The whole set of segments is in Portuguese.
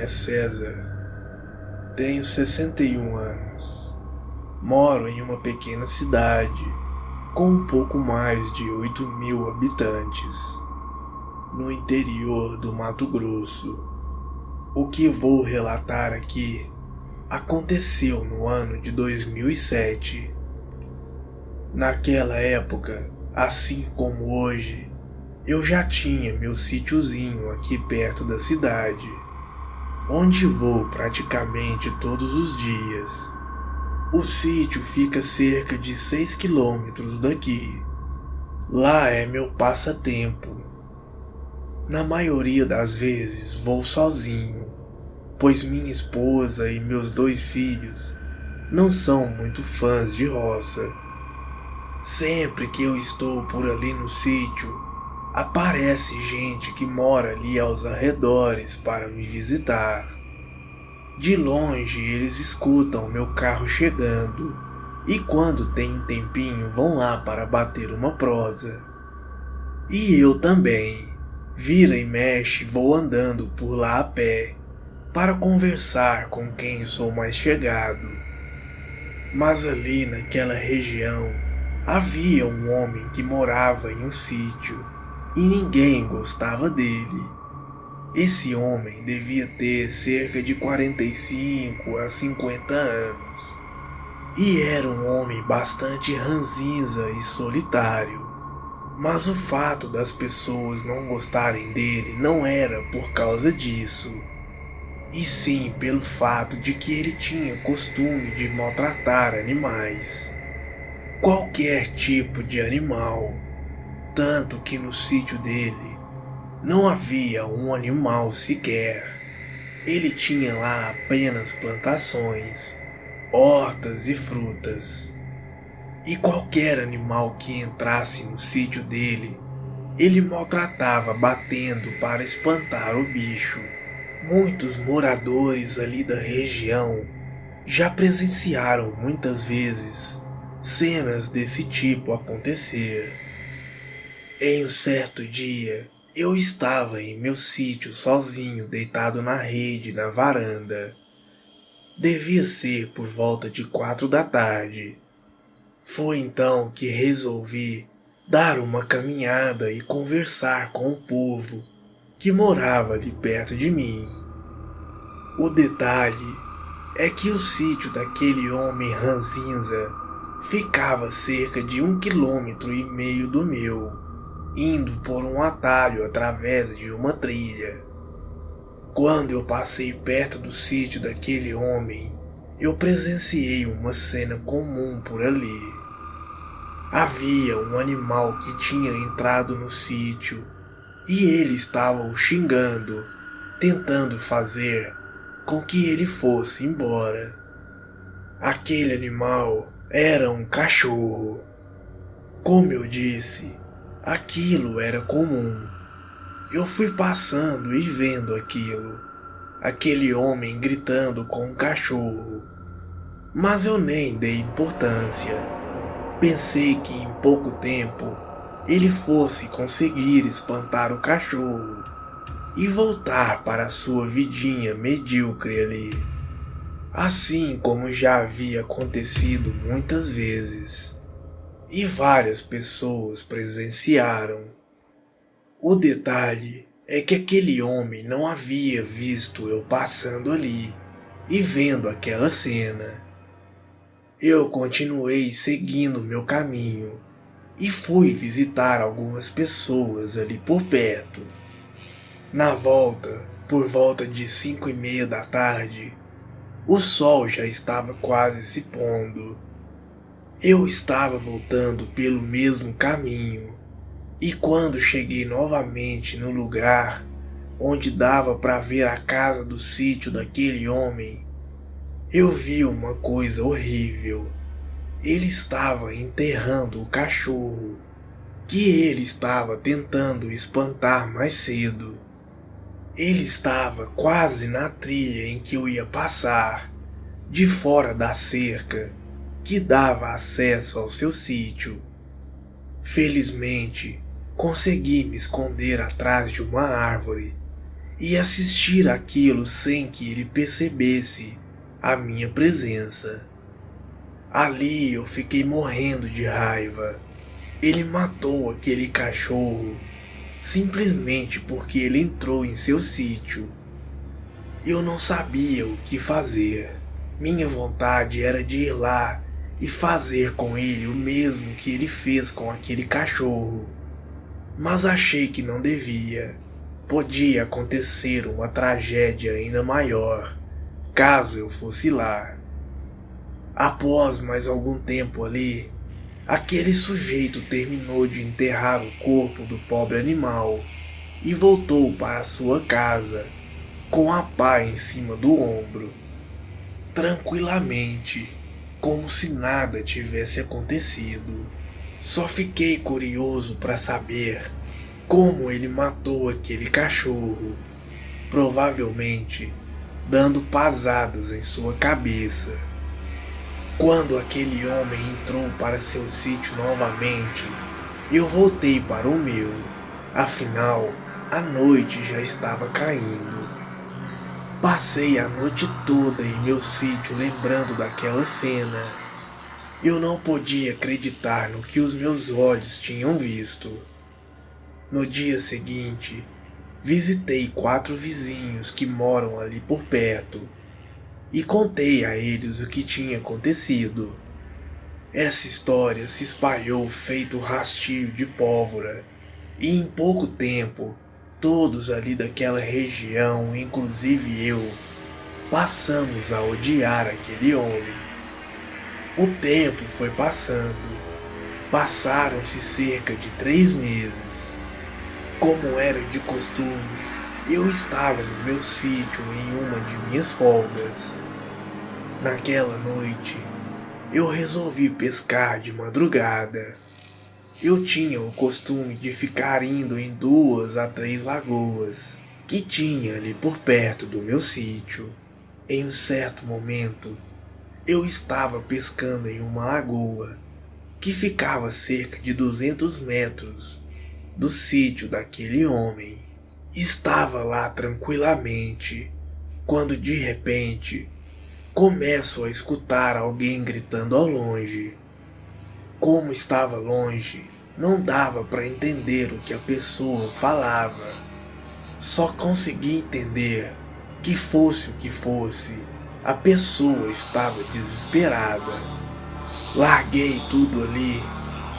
é César. Tenho 61 anos. Moro em uma pequena cidade com um pouco mais de 8.000 habitantes, no interior do Mato Grosso. O que vou relatar aqui aconteceu no ano de 2007. Naquela época, assim como hoje, eu já tinha meu sítiozinho aqui perto da cidade, onde vou praticamente todos os dias. O sítio fica cerca de 6 quilômetros daqui. Lá é meu passatempo. Na maioria das vezes vou sozinho, pois minha esposa e meus 2 filhos não são muito fãs de roça. Sempre que eu estou por ali no sítio, aparece gente que mora ali aos arredores para me visitar. De longe eles escutam meu carro chegando e quando tem um tempinho vão lá para bater uma prosa. E eu também, vira e mexe, vou andando por lá a pé para conversar com quem sou mais chegado. Mas ali naquela região havia um homem que morava em um sítio e ninguém gostava dele. Esse homem devia ter cerca de 45 a 50 anos e era um homem bastante ranzinza e solitário. Mas o fato das pessoas não gostarem dele não era por causa disso, e sim pelo fato de que ele tinha costume de maltratar animais. Qualquer tipo de animal, tanto que no sítio dele não havia um animal sequer. Ele tinha lá apenas plantações, hortas e frutas. E qualquer animal que entrasse no sítio dele, ele maltratava batendo para espantar o bicho. Muitos moradores ali da região já presenciaram muitas vezes cenas desse tipo acontecer. Em um certo dia, eu estava em meu sítio sozinho, deitado na rede na varanda. Devia ser por volta de 4 da tarde. Foi então que resolvi dar uma caminhada e conversar com o povo que morava ali perto de mim. O detalhe é que o sítio daquele homem ranzinza ficava cerca de 1,5 km do meu, indo por um atalho através de uma trilha. Quando eu passei perto do sítio daquele homem, eu presenciei uma cena comum por ali. Havia um animal que tinha entrado no sítio e ele estava o xingando, tentando fazer com que ele fosse embora. Aquele animal era um cachorro. Como eu disse, aquilo era comum. Eu fui passando e vendo aquilo, aquele homem gritando com um cachorro, mas eu nem dei importância. Pensei que em pouco tempo ele fosse conseguir espantar o cachorro e voltar para sua vidinha medíocre ali, assim como já havia acontecido muitas vezes, e várias pessoas presenciaram. O detalhe é que aquele homem não havia visto eu passando ali e vendo aquela cena. Eu continuei seguindo meu caminho e fui visitar algumas pessoas ali por perto. Na volta, por volta de 5:30 da tarde, o sol já estava quase se pondo. Eu estava voltando pelo mesmo caminho e quando cheguei novamente no lugar onde dava para ver a casa do sítio daquele homem, eu vi uma coisa horrível. Ele estava enterrando o cachorro que ele estava tentando espantar mais cedo. Ele estava quase na trilha em que eu ia passar, de fora da cerca que dava acesso ao seu sítio. Felizmente, consegui me esconder atrás de uma árvore e assistir aquilo sem que ele percebesse a minha presença. Ali eu fiquei morrendo de raiva. Ele matou aquele cachorro simplesmente porque ele entrou em seu sítio. Eu não sabia o que fazer. Minha vontade era de ir lá e fazer com ele o mesmo que ele fez com aquele cachorro. Mas achei que não devia. Podia acontecer uma tragédia ainda maior, caso eu fosse lá. Após mais algum tempo ali, aquele sujeito terminou de enterrar o corpo do pobre animal e voltou para sua casa, com a pá em cima do ombro, tranquilamente, como se nada tivesse acontecido. Só fiquei curioso para saber como ele matou aquele cachorro, provavelmente dando pasadas em sua cabeça. Quando aquele homem entrou para seu sítio novamente, eu voltei para o meu, afinal a noite já estava caindo. Passei a noite toda em meu sítio lembrando daquela cena. Eu não podia acreditar no que os meus olhos tinham visto. No dia seguinte, visitei 4 vizinhos que moram ali por perto e contei a eles o que tinha acontecido. Essa história se espalhou feito rastio de pólvora e em pouco tempo todos ali daquela região, inclusive eu, passamos a odiar aquele homem. O tempo foi passando. Passaram-se cerca de 3 meses. Como era de costume, eu estava no meu sítio em uma de minhas folgas. Naquela noite, eu resolvi pescar de madrugada. Eu tinha o costume de ficar indo em 2 a 3 lagoas que tinha ali por perto do meu sítio. Em um certo momento, eu estava pescando em uma lagoa que ficava a cerca de 200 metros do sítio daquele homem. Estava lá tranquilamente, quando de repente começo a escutar alguém gritando ao longe. Como estava longe, não dava para entender o que a pessoa falava. Só consegui entender que fosse o que fosse, a pessoa estava desesperada. Larguei tudo ali,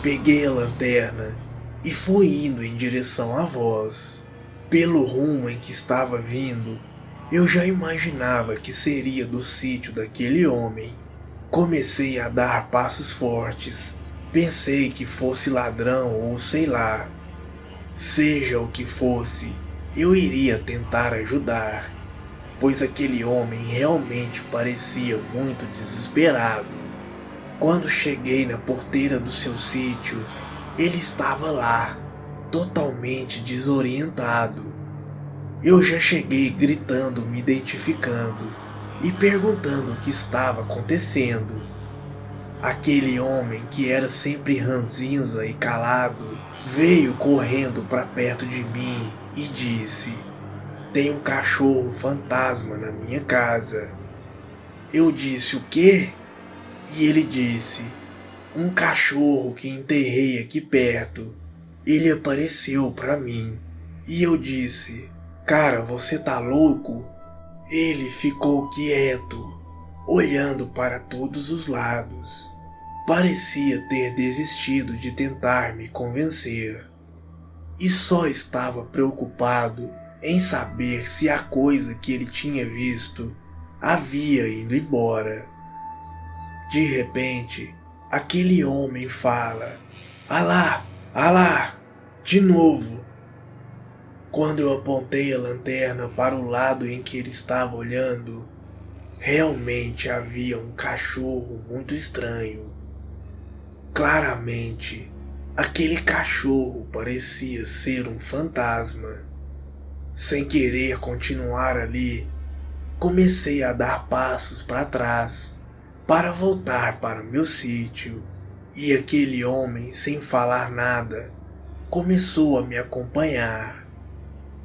peguei a lanterna e fui indo em direção à voz. Pelo rumo em que estava vindo, eu já imaginava que seria do sítio daquele homem. Comecei a dar passos fortes. Pensei que fosse ladrão ou sei lá. Seja o que fosse, eu iria tentar ajudar, pois aquele homem realmente parecia muito desesperado. Quando cheguei na porteira do seu sítio, ele estava lá, totalmente desorientado. Eu já cheguei gritando, me identificando e perguntando o que estava acontecendo. Aquele homem, que era sempre ranzinza e calado, veio correndo para perto de mim e disse: "Tem um cachorro fantasma na minha casa." Eu disse: "O quê?" E ele disse: "Um cachorro que enterrei aqui perto. Ele apareceu para mim." E eu disse: "Cara, você tá louco?" Ele ficou quieto, olhando para todos os lados. Parecia ter desistido de tentar me convencer. E só estava preocupado em saber se a coisa que ele tinha visto havia ido embora. De repente, aquele homem fala: "Alá, alá", de novo. Quando eu apontei a lanterna para o lado em que ele estava olhando, realmente havia um cachorro muito estranho. Claramente, aquele cachorro parecia ser um fantasma. Sem querer continuar ali, comecei a dar passos para trás para voltar para meu sítio, e aquele homem, sem falar nada, começou a me acompanhar.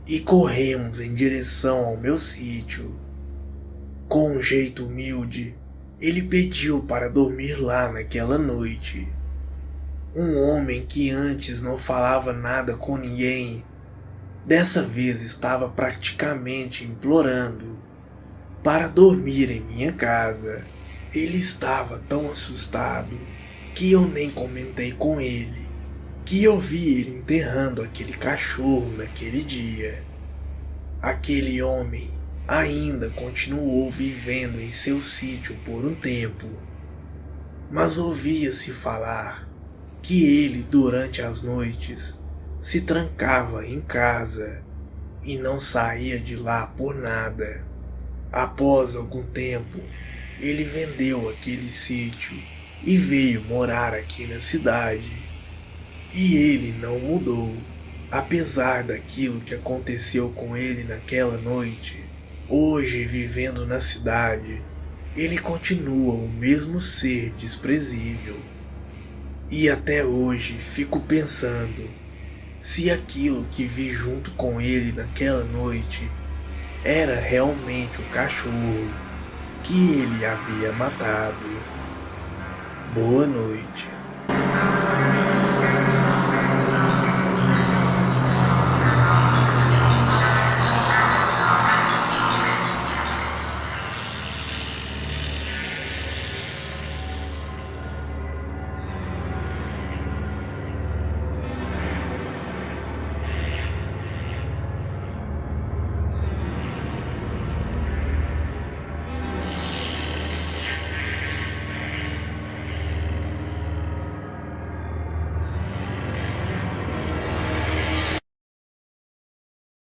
e corremos em direção ao meu sítio. Com um jeito humilde, ele pediu para dormir lá naquela noite. Um homem que antes não falava nada com ninguém, dessa vez estava praticamente implorando para dormir em minha casa. Ele estava tão assustado que eu nem comentei com ele que eu vi ele enterrando aquele cachorro naquele dia. Aquele homem ainda continuou vivendo em seu sítio por um tempo, mas ouvia-se falar que ele, durante as noites, se trancava em casa e não saía de lá por nada. Após algum tempo, ele vendeu aquele sítio e veio morar aqui na cidade. E ele não mudou, apesar daquilo que aconteceu com ele naquela noite. Hoje, vivendo na cidade, ele continua o mesmo ser desprezível. E até hoje fico pensando se aquilo que vi junto com ele naquela noite era realmente o cachorro que ele havia matado. Boa noite.